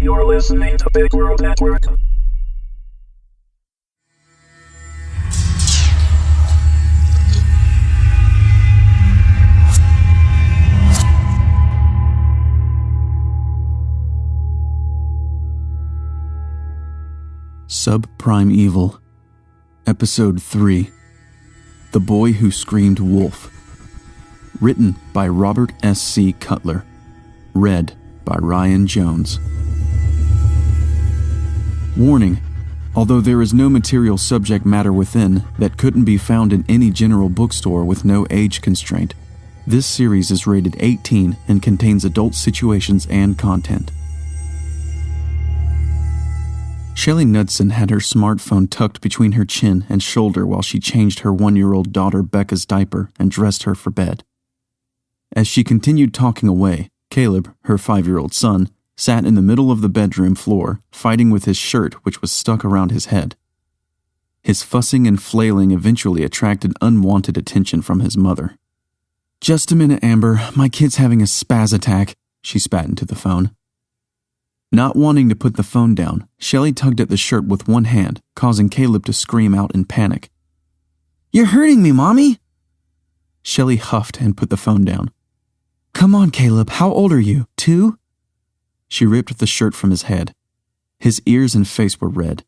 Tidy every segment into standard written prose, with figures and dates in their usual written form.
You're listening to Big World Network. Subprimeval, Episode 3, The Boy Who Screamed Wolf. Written by Robert S.C. Cutler. Read by Ryan Jones. Warning: although there is no material subject matter within that couldn't be found in any general bookstore with no age constraint, this series is rated 18 and contains adult situations and content. Shelley Knudsen had her smartphone tucked between her chin and shoulder while she changed her 1-year-old daughter Becca's diaper and dressed her for bed. As she continued talking away, Caleb, her 5-year-old son, sat in the middle of the bedroom floor, fighting with his shirt which was stuck around his head. His fussing and flailing eventually attracted unwanted attention from his mother. "Just a minute, Amber. My kid's having a spaz attack," she spat into the phone. Not wanting to put the phone down, Shelley tugged at the shirt with one hand, causing Caleb to scream out in panic. "You're hurting me, Mommy!" Shelley huffed and put the phone down. "Come on, Caleb, how old are you? 2? She ripped the shirt from his head. His ears and face were red.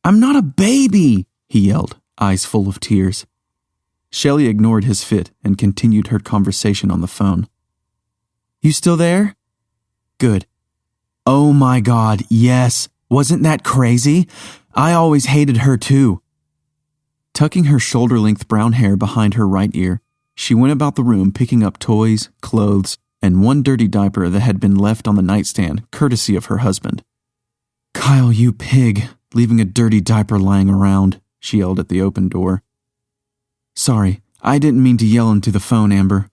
"I'm not a baby!" he yelled, eyes full of tears. Shelley ignored his fit and continued her conversation on the phone. "You still there?" "Good. Oh my God, yes. Wasn't that crazy? I always hated her too." Tucking her shoulder-length brown hair behind her right ear, she went about the room picking up toys, clothes, and one dirty diaper that had been left on the nightstand, courtesy of her husband. "Kyle, you pig, leaving a dirty diaper lying around," she yelled at the open door. "Sorry, I didn't mean to yell into the phone, Amber."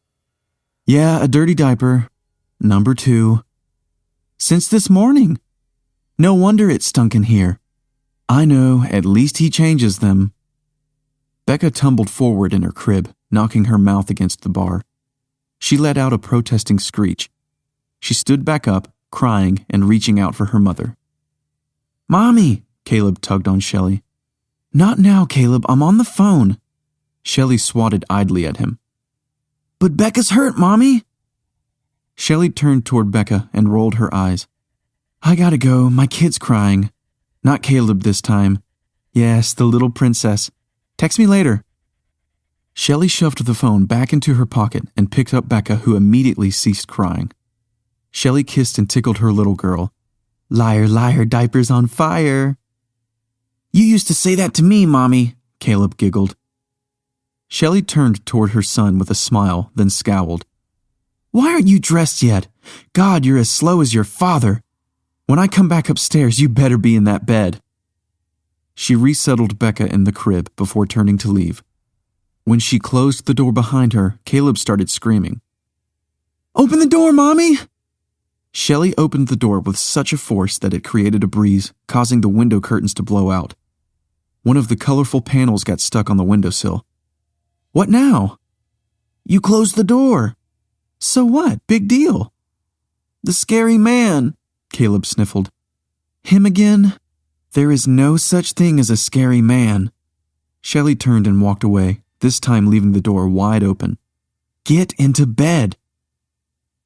"Yeah, a dirty diaper. Number 2. Since this morning. No wonder it stunk in here. I know, at least he changes them." Becca tumbled forward in her crib, knocking her mouth against the bar. She let out a protesting screech. She stood back up, crying and reaching out for her mother. "Mommy!" Caleb tugged on Shelley. "Not now, Caleb, I'm on the phone." Shelley swatted idly at him. "But Becca's hurt, Mommy!" Shelley turned toward Becca and rolled her eyes. "I gotta go, my kid's crying. Not Caleb this time. Yes, the little princess. Text me later." Shelley shoved the phone back into her pocket and picked up Becca, who immediately ceased crying. Shelley kissed and tickled her little girl. "Liar, liar, diaper's on fire." "You used to say that to me, Mommy," Caleb giggled. Shelley turned toward her son with a smile, then scowled. "Why aren't you dressed yet? God, you're as slow as your father. When I come back upstairs, you better be in that bed." She resettled Becca in the crib before turning to leave. When she closed the door behind her, Caleb started screaming. "Open the door, Mommy!" Shelley opened the door with such a force that it created a breeze, causing the window curtains to blow out. One of the colorful panels got stuck on the windowsill. "What now?" "You closed the door." "So what? Big deal." "The scary man," Caleb sniffled. "Him again? There is no such thing as a scary man." Shelley turned and walked away, this time leaving the door wide open. "Get into bed."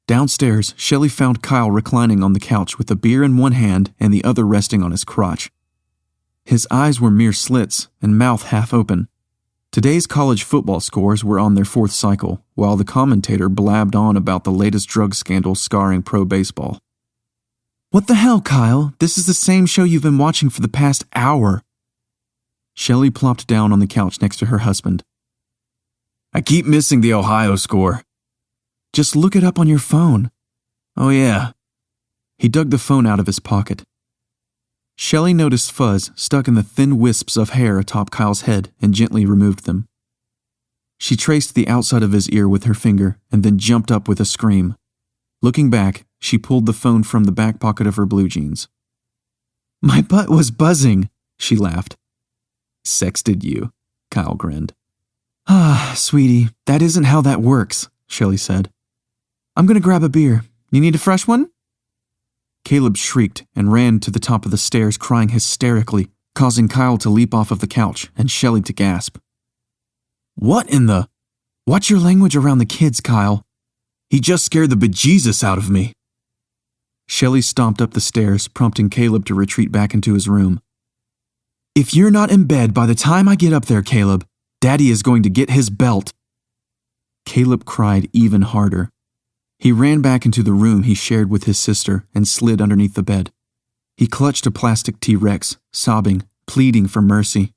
Downstairs, Shelley found Kyle reclining on the couch with a beer in one hand and the other resting on his crotch. His eyes were mere slits and mouth half open. Today's college football scores were on their 4th cycle, while the commentator blabbed on about the latest drug scandal scarring pro baseball. "What the hell, Kyle? This is the same show you've been watching for the past hour." Shelley plopped down on the couch next to her husband. "I keep missing the Ohio score." "Just look it up on your phone." "Oh yeah." He dug the phone out of his pocket. Shelley noticed fuzz stuck in the thin wisps of hair atop Kyle's head and gently removed them. She traced the outside of his ear with her finger and then jumped up with a scream. Looking back, she pulled the phone from the back pocket of her blue jeans. "My butt was buzzing," she laughed. "Sexted you," Kyle grinned. "Ah, sweetie, that isn't how that works," Shelley said. "I'm going to grab a beer. You need a fresh one?" Caleb shrieked and ran to the top of the stairs crying hysterically, causing Kyle to leap off of the couch and Shelley to gasp. "What in the... Watch your language around the kids, Kyle. He just scared the bejesus out of me." Shelley stomped up the stairs, prompting Caleb to retreat back into his room. "If you're not in bed by the time I get up there, Caleb, Daddy is going to get his belt." Caleb cried even harder. He ran back into the room he shared with his sister and slid underneath the bed. He clutched a plastic T-Rex, sobbing, pleading for mercy.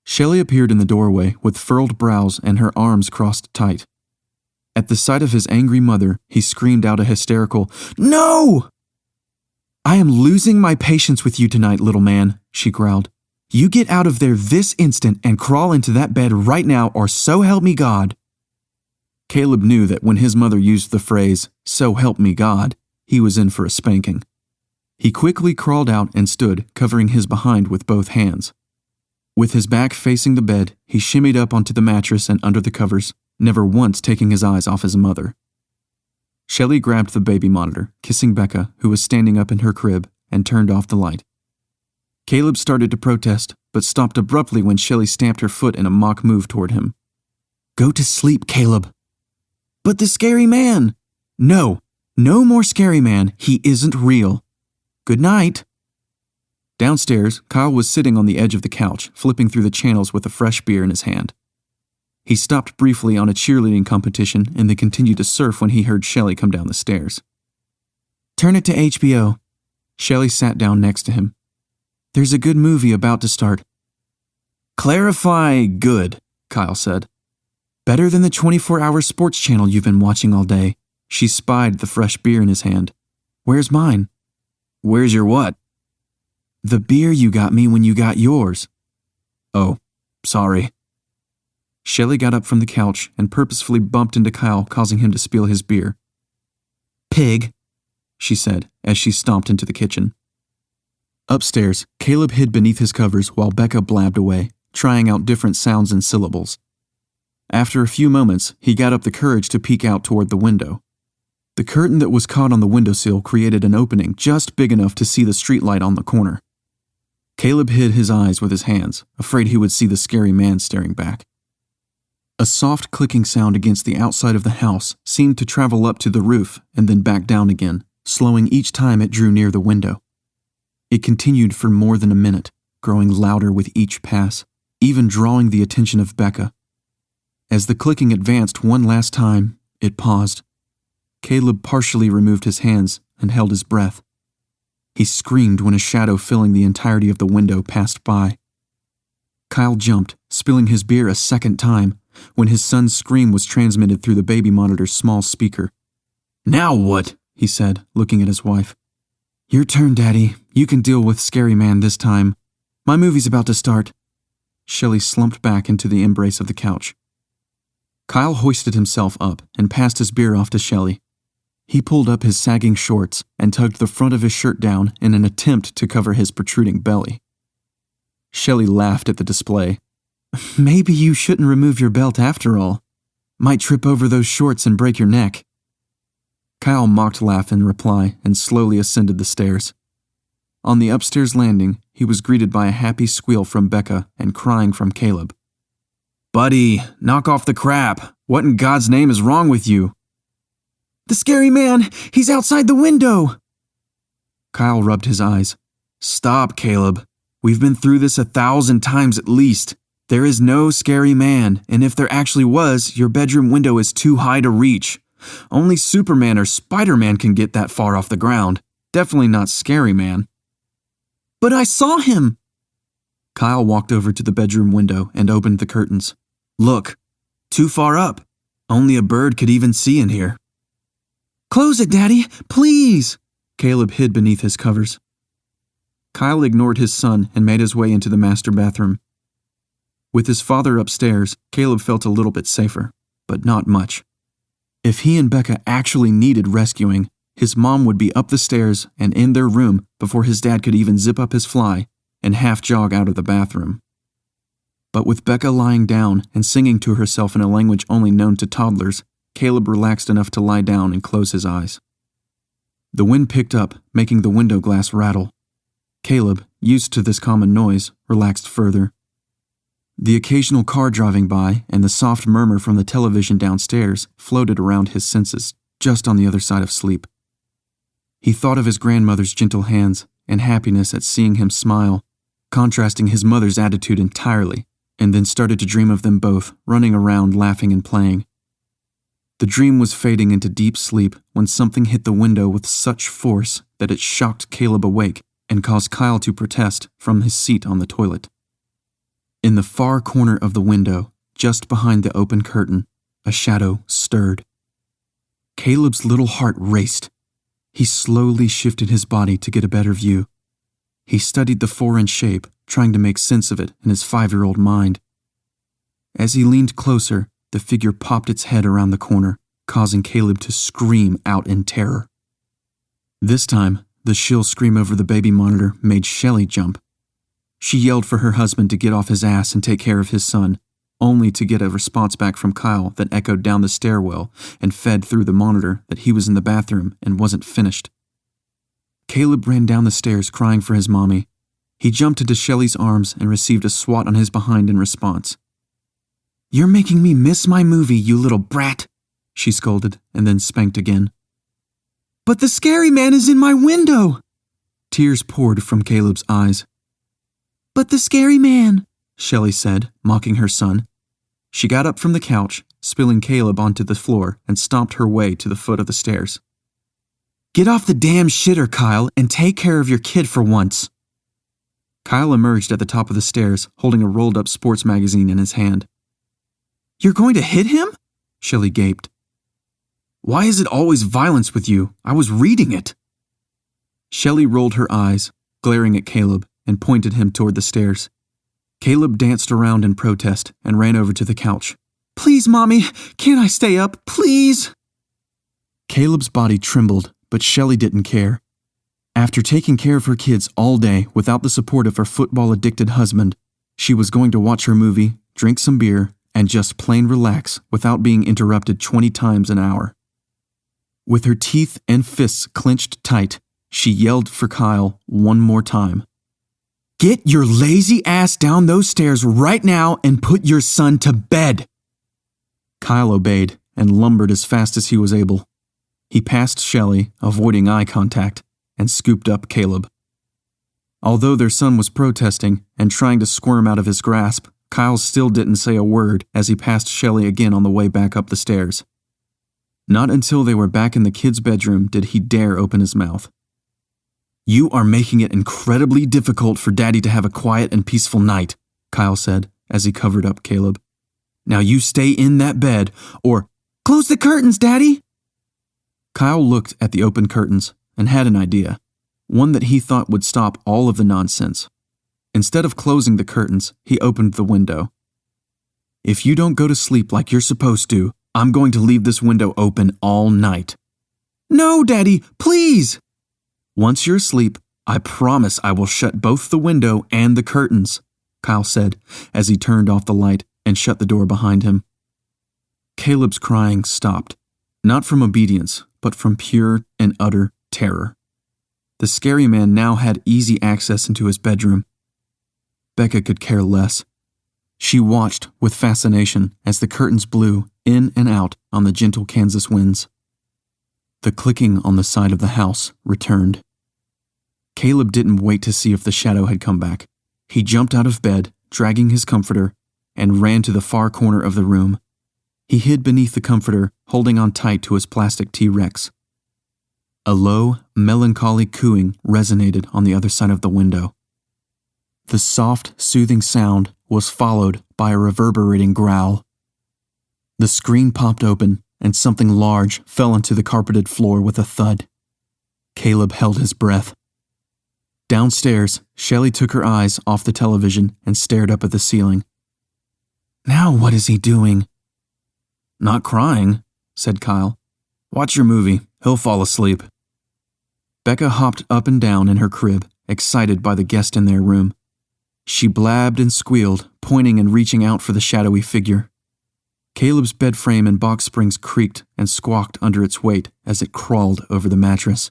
Shelley appeared in the doorway with furrowed brows and her arms crossed tight. At the sight of his angry mother, he screamed out a hysterical, "No!" "I am losing my patience with you tonight, little man," she growled. "You get out of there this instant and crawl into that bed right now, or so help me God." Caleb knew that when his mother used the phrase, "so help me God," he was in for a spanking. He quickly crawled out and stood, covering his behind with both hands. With his back facing the bed, he shimmied up onto the mattress and under the covers, never once taking his eyes off his mother. Shelley grabbed the baby monitor, kissing Becca, who was standing up in her crib, and turned off the light. Caleb started to protest, but stopped abruptly when Shelley stamped her foot in a mock move toward him. "Go to sleep, Caleb." "But the scary man!" "No, no more scary man. He isn't real. Good night." Downstairs, Kyle was sitting on the edge of the couch, flipping through the channels with a fresh beer in his hand. He stopped briefly on a cheerleading competition and then continued to surf when he heard Shelley come down the stairs. "Turn it to HBO." Shelley sat down next to him. "There's a good movie about to start." "Clarify good," Kyle said. "Better than the 24-hour sports channel you've been watching all day." She spied the fresh beer in his hand. "Where's mine?" "Where's your what?" "The beer you got me when you got yours." "Oh, sorry." Shelley got up from the couch and purposefully bumped into Kyle, causing him to spill his beer. "Pig," she said as she stomped into the kitchen. Upstairs, Caleb hid beneath his covers while Becca blabbed away, trying out different sounds and syllables. After a few moments, he got up the courage to peek out toward the window. The curtain that was caught on the windowsill created an opening just big enough to see the streetlight on the corner. Caleb hid his eyes with his hands, afraid he would see the scary man staring back. A soft clicking sound against the outside of the house seemed to travel up to the roof and then back down again, slowing each time it drew near the window. It continued for more than a minute, growing louder with each pass, even drawing the attention of Becca. As the clicking advanced one last time, it paused. Caleb partially removed his hands and held his breath. He screamed when a shadow filling the entirety of the window passed by. Kyle jumped, spilling his beer a second time, when his son's scream was transmitted through the baby monitor's small speaker. "Now what?" he said, looking at his wife. "Your turn, Daddy. You can deal with Scary Man this time. My movie's about to start." Shelley slumped back into the embrace of the couch. Kyle hoisted himself up and passed his beer off to Shelley. He pulled up his sagging shorts and tugged the front of his shirt down in an attempt to cover his protruding belly. Shelley laughed at the display. "Maybe you shouldn't remove your belt after all. Might trip over those shorts and break your neck." Kyle mocked laugh in reply and slowly ascended the stairs. On the upstairs landing, he was greeted by a happy squeal from Becca and crying from Caleb. "Buddy, knock off the crap. What in God's name is wrong with you?" "The scary man! He's outside the window!" Kyle rubbed his eyes. "Stop, Caleb. We've been through this 1,000 times at least. There is no scary man, and if there actually was, your bedroom window is too high to reach. Only Superman or Spider-Man can get that far off the ground. Definitely not Scary Man." "But I saw him!" Kyle walked over to the bedroom window and opened the curtains. "Look, too far up. Only a bird could even see in here." "Close it, Daddy, please!" Caleb hid beneath his covers. Kyle ignored his son and made his way into the master bathroom. With his father upstairs, Caleb felt a little bit safer, but not much. If he and Becca actually needed rescuing, his mom would be up the stairs and in their room before his dad could even zip up his fly and half jog out of the bathroom. But with Becca lying down and singing to herself in a language only known to toddlers, Caleb relaxed enough to lie down and close his eyes. The wind picked up, making the window glass rattle. Caleb, used to this common noise, relaxed further. The occasional car driving by and the soft murmur from the television downstairs floated around his senses, just on the other side of sleep. He thought of his grandmother's gentle hands and happiness at seeing him smile, contrasting his mother's attitude entirely, and then started to dream of them both running around laughing and playing. The dream was fading into deep sleep when something hit the window with such force that it shocked Caleb awake and caused Kyle to protest from his seat on the toilet. In the far corner of the window, just behind the open curtain, a shadow stirred. Caleb's little heart raced. He slowly shifted his body to get a better view. He studied the foreign shape, trying to make sense of it in his 5-year-old mind. As he leaned closer, the figure popped its head around the corner, causing Caleb to scream out in terror. This time, the shrill scream over the baby monitor made Shelley jump. She yelled for her husband to get off his ass and take care of his son, only to get a response back from Kyle that echoed down the stairwell and fed through the monitor that he was in the bathroom and wasn't finished. Caleb ran down the stairs crying for his mommy. He jumped into Shelley's arms and received a swat on his behind in response. "You're making me miss my movie, you little brat," she scolded and then spanked again. "But the scary man is in my window!" Tears poured from Caleb's eyes. "But the scary man," Shelley said, mocking her son. She got up from the couch, spilling Caleb onto the floor, and stomped her way to the foot of the stairs. "Get off the damn shitter, Kyle, and take care of your kid for once." Kyle emerged at the top of the stairs, holding a rolled-up sports magazine in his hand. "You're going to hit him?" Shelley gaped. "Why is it always violence with you? I was reading it." Shelley rolled her eyes, glaring at Caleb, and pointed him toward the stairs. Caleb danced around in protest and ran over to the couch. "Please, Mommy, can't I stay up, please?" Caleb's body trembled, but Shelley didn't care. After taking care of her kids all day without the support of her football-addicted husband, she was going to watch her movie, drink some beer, and just plain relax without being interrupted 20 times an hour. With her teeth and fists clenched tight, she yelled for Kyle one more time. "Get your lazy ass down those stairs right now and put your son to bed!" Kyle obeyed and lumbered as fast as he was able. He passed Shelley, avoiding eye contact, and scooped up Caleb. Although their son was protesting and trying to squirm out of his grasp, Kyle still didn't say a word as he passed Shelley again on the way back up the stairs. Not until they were back in the kid's bedroom did he dare open his mouth. "You are making it incredibly difficult for Daddy to have a quiet and peaceful night," Kyle said as he covered up Caleb. "Now you stay in that bed or—" "Close the curtains, Daddy!" Kyle looked at the open curtains and had an idea, one that he thought would stop all of the nonsense. Instead of closing the curtains, he opened the window. "If you don't go to sleep like you're supposed to, I'm going to leave this window open all night." "No, Daddy, please!" "Once you're asleep, I promise I will shut both the window and the curtains," Kyle said as he turned off the light and shut the door behind him. Caleb's crying stopped, not from obedience, but from pure and utter terror. The scary man now had easy access into his bedroom. Becca could care less. She watched with fascination as the curtains blew in and out on the gentle Kansas winds. The clicking on the side of the house returned. Caleb didn't wait to see if the shadow had come back. He jumped out of bed, dragging his comforter, and ran to the far corner of the room. He hid beneath the comforter, holding on tight to his plastic T-Rex. A low, melancholy cooing resonated on the other side of the window. The soft, soothing sound was followed by a reverberating growl. The screen popped open, and something large fell onto the carpeted floor with a thud. Caleb held his breath. Downstairs, Shelley took her eyes off the television and stared up at the ceiling. "Now what is he doing?" "Not crying," said Kyle. "Watch your movie. He'll fall asleep." Becca hopped up and down in her crib, excited by the guest in their room. She blabbed and squealed, pointing and reaching out for the shadowy figure. Caleb's bed frame and box springs creaked and squawked under its weight as it crawled over the mattress.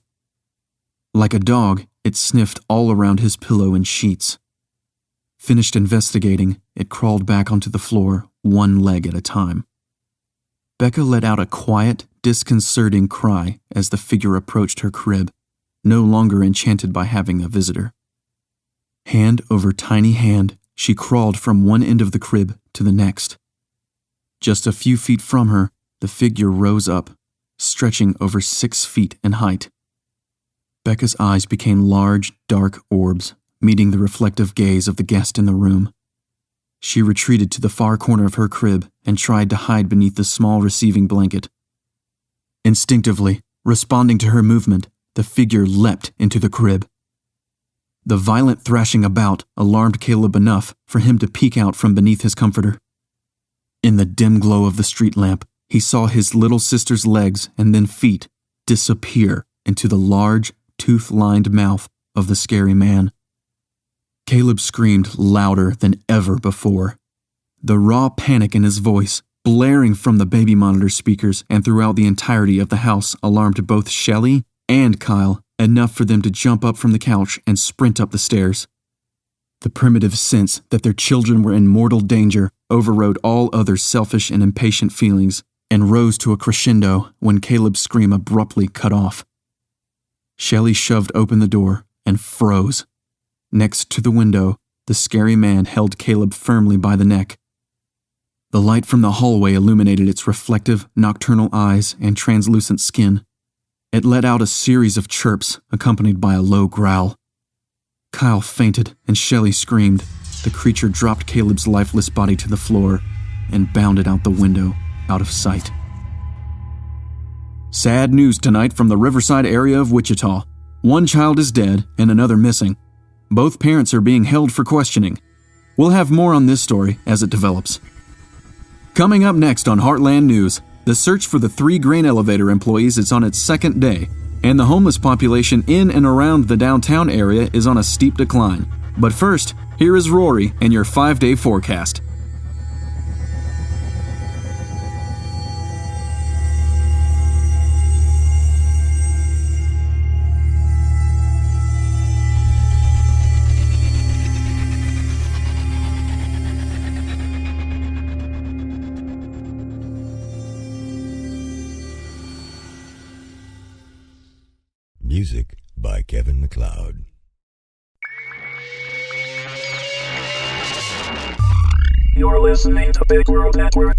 Like a dog, it sniffed all around his pillow and sheets. Finished investigating, it crawled back onto the floor, one leg at a time. Becca let out a quiet, disconcerting cry as the figure approached her crib, no longer enchanted by having a visitor. Hand over tiny hand, she crawled from one end of the crib to the next. Just a few feet from her, the figure rose up, stretching over 6 feet in height. Becca's eyes became large, dark orbs, meeting the reflective gaze of the guest in the room. She retreated to the far corner of her crib and tried to hide beneath the small receiving blanket. Instinctively, responding to her movement, the figure leapt into the crib. The violent thrashing about alarmed Caleb enough for him to peek out from beneath his comforter. In the dim glow of the street lamp, he saw his little sister's legs and then feet disappear into the large, tooth-lined mouth of the scary man. Caleb screamed louder than ever before. The raw panic in his voice, blaring from the baby monitor speakers and throughout the entirety of the house, alarmed both Shelley and Kyle, enough for them to jump up from the couch and sprint up the stairs. The primitive sense that their children were in mortal danger overrode all other selfish and impatient feelings and rose to a crescendo when Caleb's scream abruptly cut off. Shelley shoved open the door and froze. Next to the window, the scary man held Caleb firmly by the neck. The light from the hallway illuminated its reflective, nocturnal eyes and translucent skin. It let out a series of chirps, accompanied by a low growl. Kyle fainted and Shelley screamed. The creature dropped Caleb's lifeless body to the floor and bounded out the window, out of sight. Sad news tonight from the Riverside area of Wichita. One child is dead and another missing. Both parents are being held for questioning. We'll have more on this story as it develops. Coming up next on Heartland News, the search for the 3 grain elevator employees is on its second day, and the homeless population in and around the downtown area is on a steep decline. But first, here is Rory and your 5-day forecast. Music by Kevin MacLeod. You're listening to Big World Network.